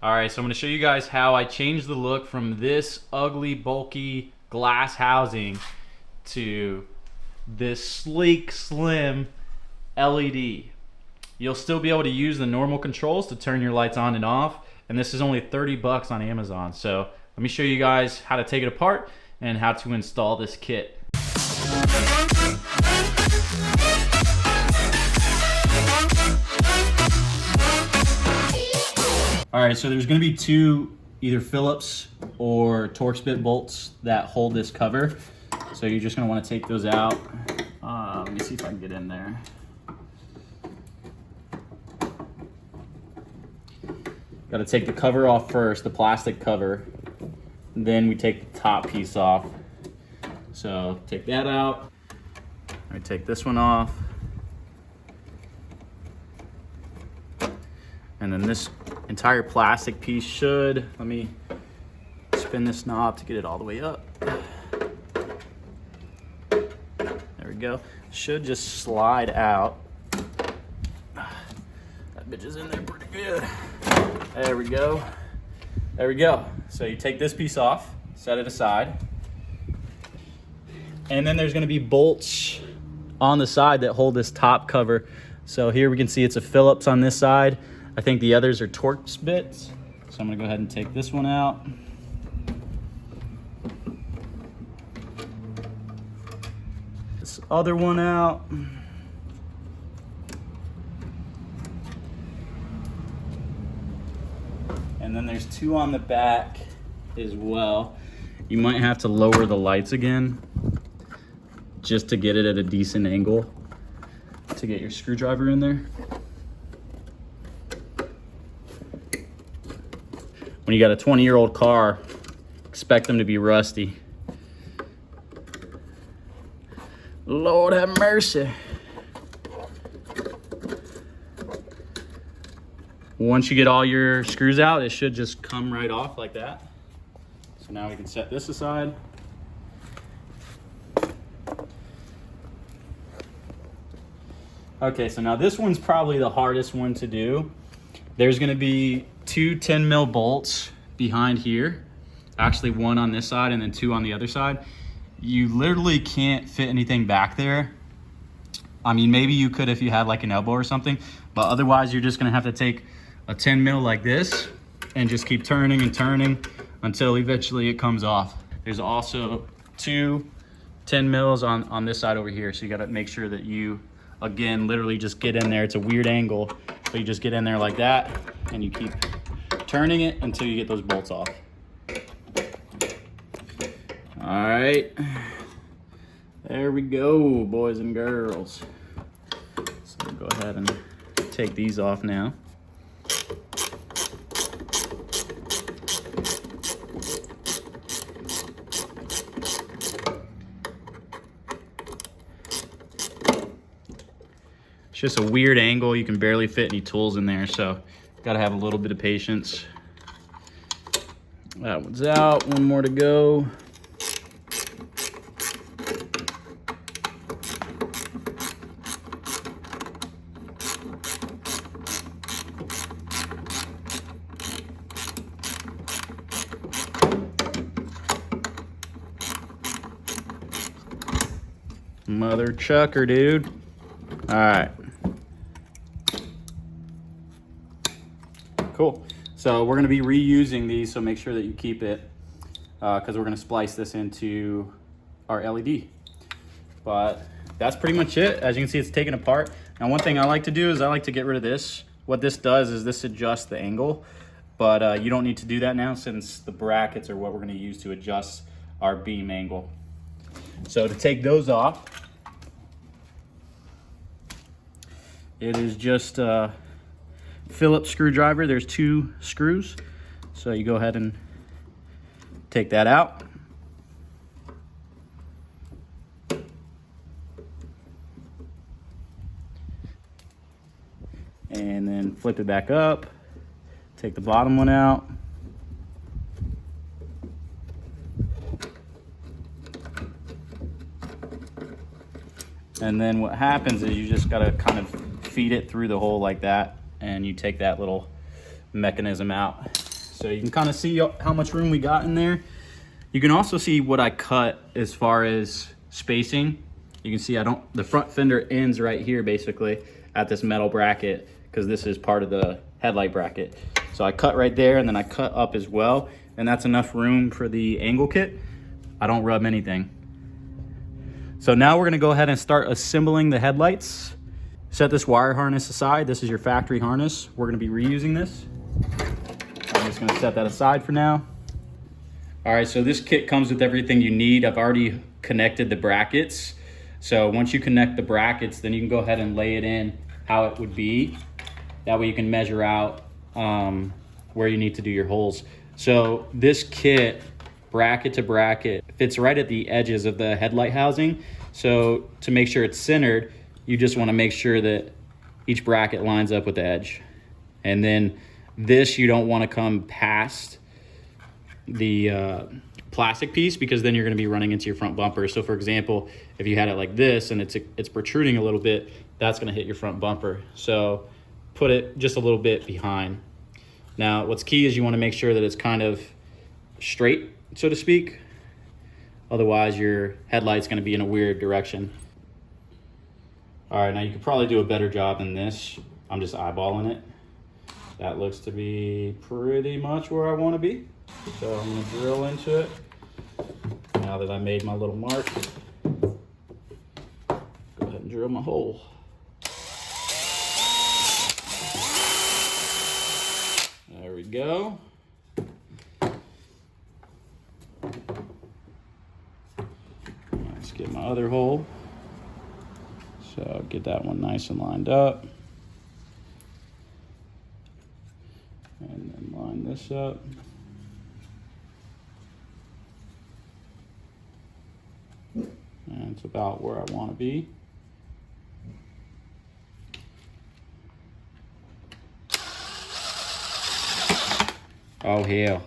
All right, so I'm gonna show you guys how I changed the look from this ugly, bulky glass housing to this sleek, slim LED. You'll still be able to use the normal controls to turn your lights on and off, and this is only 30 bucks on Amazon. So let me show you guys how to take it apart and how to install this kit. All right, so there's gonna be two either Phillips or Torx bit bolts that hold this cover. So you're just gonna wanna take those out. Let me see if I can get in there. Gotta take the cover off first, the plastic cover. Then we take the top piece off. So take that out. I take this one off. And then this entire plastic piece should, let me spin this knob to get it all the way up. There we go. Should just slide out. That bitch is in there pretty good. There we go. There we go. So you take this piece off, set it aside. And then there's gonna be bolts on the side that hold this top cover. So here we can see it's a Phillips on this side. I think the others are Torx bits. So I'm gonna go ahead and take this one out. This other one out. And then there's two on the back as well. You might have to lower the lights again just to get it at a decent angle to get your screwdriver in there. When you got a 20-year-old car, expect them to be rusty. Lord have mercy. Once you get all your screws out, it should just come right off like that. So now we can set this aside. Okay, so now this one's probably the hardest one to do. There's gonna be two 10 mil bolts behind here. Actually one on this side and then two on the other side. You literally can't fit anything back there. I mean, maybe you could if you had like an elbow or something, but otherwise you're just gonna have to take a 10 mil like this and just keep turning and turning until eventually it comes off. There's also two 10 mils on this side over here. So you gotta make sure that you, again, literally just get in there. It's a weird angle, but you just get in there like that and you keep turning it until you get those bolts off. All right, there we go, boys and girls. So we'll go ahead and take these off now. It's just a weird angle. You can barely fit any tools in there, so gotta have a little bit of patience. That one's out, one more to go. Mother chucker, dude. All right. Cool. So we're gonna be reusing these, so make sure that you keep it because we're gonna splice this into our LED. But that's pretty much it. As you can see, it's taken apart. Now, one thing I like to do is I like to get rid of this. What this does is this adjusts the angle, but you don't need to do that now since the brackets are what we're gonna use to adjust our beam angle. So to take those off, it is just a Phillips screwdriver. There's two screws. So you go ahead and take that out. And then flip it back up. Take the bottom one out. And then what happens is you just gotta kind of feed it through the hole like that, and you take that little mechanism out. So you can kind of see how much room we got in there. You can also see what I cut as far as spacing. You can see the front fender ends right here basically at this metal bracket, because this is part of the headlight bracket. So I cut right there, and then I cut up as well, and that's enough room for the angle kit. I don't rub anything. So now we're gonna go ahead and start assembling the headlights. Set this wire harness aside. This is your factory harness. We're gonna be reusing this. I'm just gonna set that aside for now. All right, so this kit comes with everything you need. I've already connected the brackets. So once you connect the brackets, then you can go ahead and lay it in how it would be. That way you can measure out where you need to do your holes. So this kit, bracket to bracket, fits right at the edges of the headlight housing. So to make sure it's centered, you just want to make sure that each bracket lines up with the edge. And then this, you don't want to come past the plastic piece, because then you're going to be running into your front bumper. So for example, if you had it like this and it's protruding a little bit, that's going to hit your front bumper. So put it just a little bit behind. Now what's key is you want to make sure that it's kind of straight, so to speak. Otherwise your headlight's going to be in a weird direction. All right, now you could probably do a better job than this. I'm just eyeballing it. That looks to be pretty much where I want to be. So I'm going to drill into it. Now that I made my little mark, go ahead and drill my hole. There we go. Let's get my other hole. So get that one nice and lined up. And then line this up. And it's about where I want to be. Oh, hell.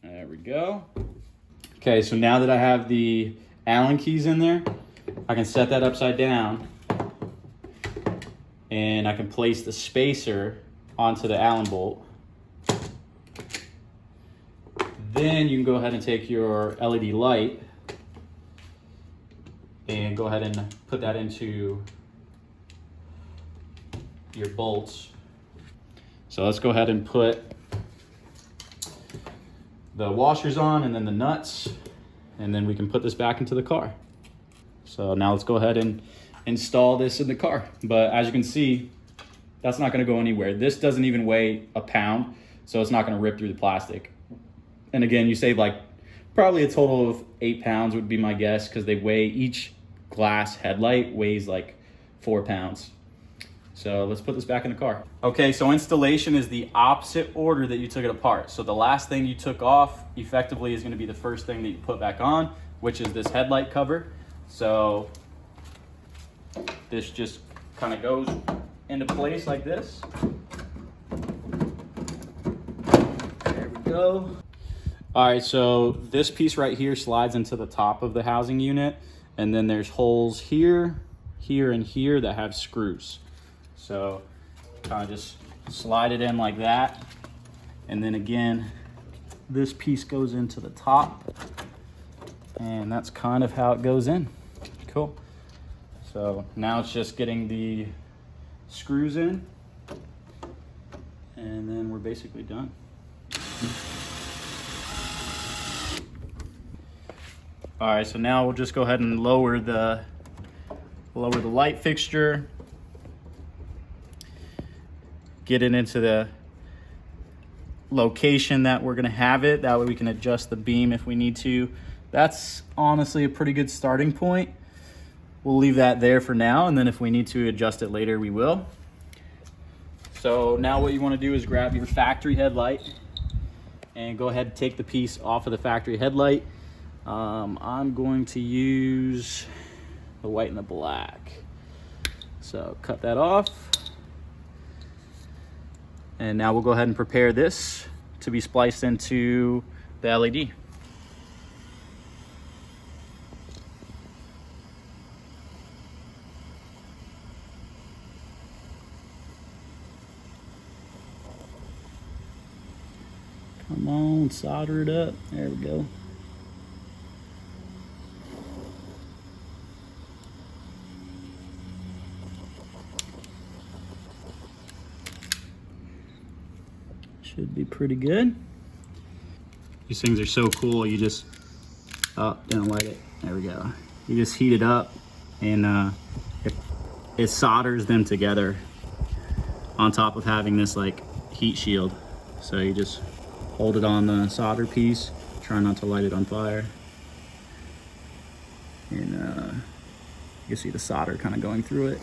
There we go. Okay, so now that I have the Allen keys in there, I can set that upside down, and I can place the spacer onto the Allen bolt. Then you can go ahead and take your LED light and go ahead and put that into your bolts. So let's go ahead and put the washers on and then the nuts, and then we can put this back into the car. So now let's go ahead and install this in the car. But as you can see, that's not gonna go anywhere. This doesn't even weigh a pound, so it's not gonna rip through the plastic. And again, you save like probably a total of 8 pounds would be my guess, because they weigh, each glass headlight weighs like 4 pounds. So let's put this back in the car. Okay, so installation is the opposite order that you took it apart. So the last thing you took off effectively is gonna be the first thing that you put back on, which is this headlight cover. So this just kind of goes into place like this. There we go. All right, so this piece right here slides into the top of the housing unit, and then there's holes here, here, and here that have screws. So kind of just slide it in like that. And then again, this piece goes into the top, and that's kind of how it goes in. Cool. So now it's just getting the screws in, and then we're basically done. All right, so now we'll just go ahead and lower the light fixture, get it into the location that we're gonna have it. That way we can adjust the beam if we need to. That's honestly a pretty good starting point. We'll leave that there for now, and then if we need to adjust it later, we will. So now what you wanna do is grab your factory headlight and go ahead and take the piece off of the factory headlight. I'm going to use the white and the black. So cut that off. And now we'll go ahead and prepare this to be spliced into the LED. Come on, solder it up. There we go. Should be pretty good. These things are so cool. You just, oh, didn't light it. There we go. You just heat it up and it solders them together on top of having this like heat shield. So you just hold it on the solder piece, try not to light it on fire. And you can see the solder kind of going through it.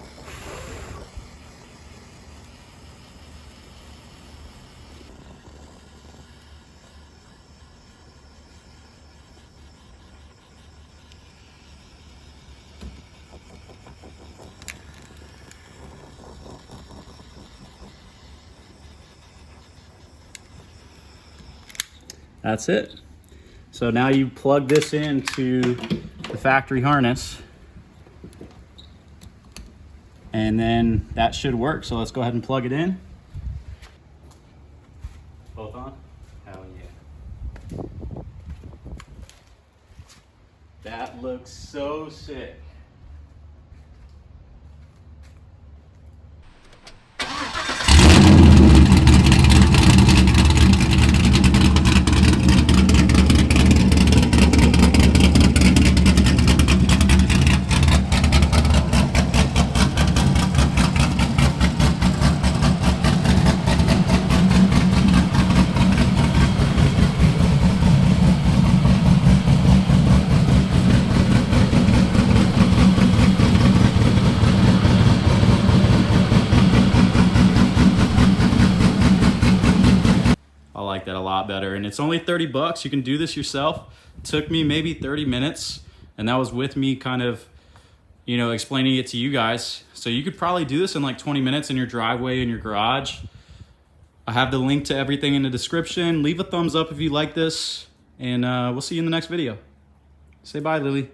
That's it. So now you plug this into the factory harness and then that should work. So let's go ahead and plug it in. Both on? Hell yeah. That looks so sick. I like that a lot better, and it's only 30 bucks. You can do this yourself. It took me maybe 30 minutes, and that was with me kind of, you know, explaining it to you guys. So you could probably do this in like 20 minutes in your driveway, in your garage. I have the link to everything in the description. Leave a thumbs up if you like this, and we'll see you in the next video. Say bye, Lily.